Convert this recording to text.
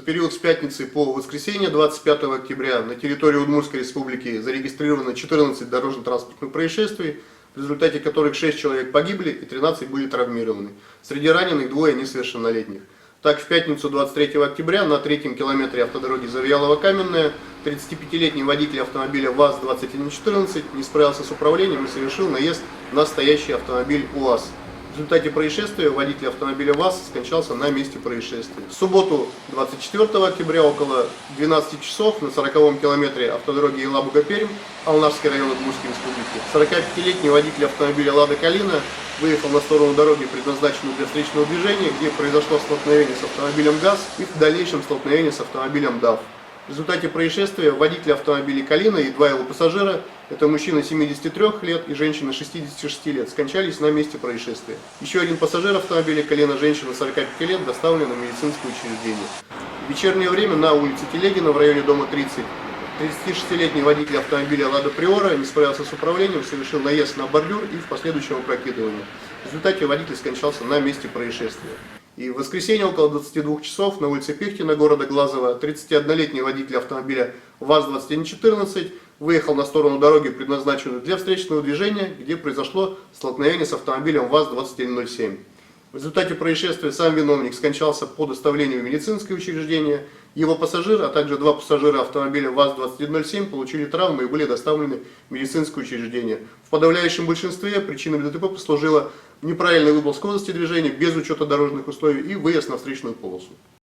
За период с пятницы по воскресенье 25 октября на территории Удмуртской республики зарегистрировано 14 дорожно-транспортных происшествий, в результате которых 6 человек погибли и 13 были травмированы. Среди раненых двое несовершеннолетних. Так, в пятницу 23 октября на третьем километре автодороги Завьялово-Каменная 35-летний водитель автомобиля ВАЗ-2114 не справился с управлением и совершил наезд на стоящий автомобиль УАЗ. В результате происшествия водитель автомобиля ВАЗ скончался на месте происшествия. В субботу 24 октября около 12 часов на 40-м километре автодороги Елабуга-Пермь, Алнашский район Удмуртской республики, 45-летний водитель автомобиля Лада Калина выехал на сторону дороги, предназначенную для встречного движения, где произошло столкновение с автомобилем ГАЗ и в дальнейшем столкновение с автомобилем ДАФ. В результате происшествия водитель автомобиля Калина и два его пассажира, это мужчина 73 лет и женщина 66 лет, скончались на месте происшествия. Еще один пассажир автомобиля Калина, женщина 45 лет, доставлен в медицинское учреждение. В вечернее время на улице Телегина в районе дома 30 36-летний водитель автомобиля Лада Приора не справился с управлением, совершил наезд на бордюр и в последующем опрокидывание. В результате водитель скончался на месте происшествия. И в воскресенье около 22 часов на улице Пихтина города Глазова 31-летний водитель автомобиля ВАЗ-2114 выехал на сторону дороги, предназначенную для встречного движения, где произошло столкновение с автомобилем ВАЗ-2107. В результате происшествия сам виновник скончался по доставлению в медицинское учреждение. Его пассажир, а также два пассажира автомобиля ВАЗ-2107 получили травмы и были доставлены в медицинское учреждение. В подавляющем большинстве причиной ДТП послужила неправильный выбор скорости движения без учета дорожных условий и выезд на встречную полосу.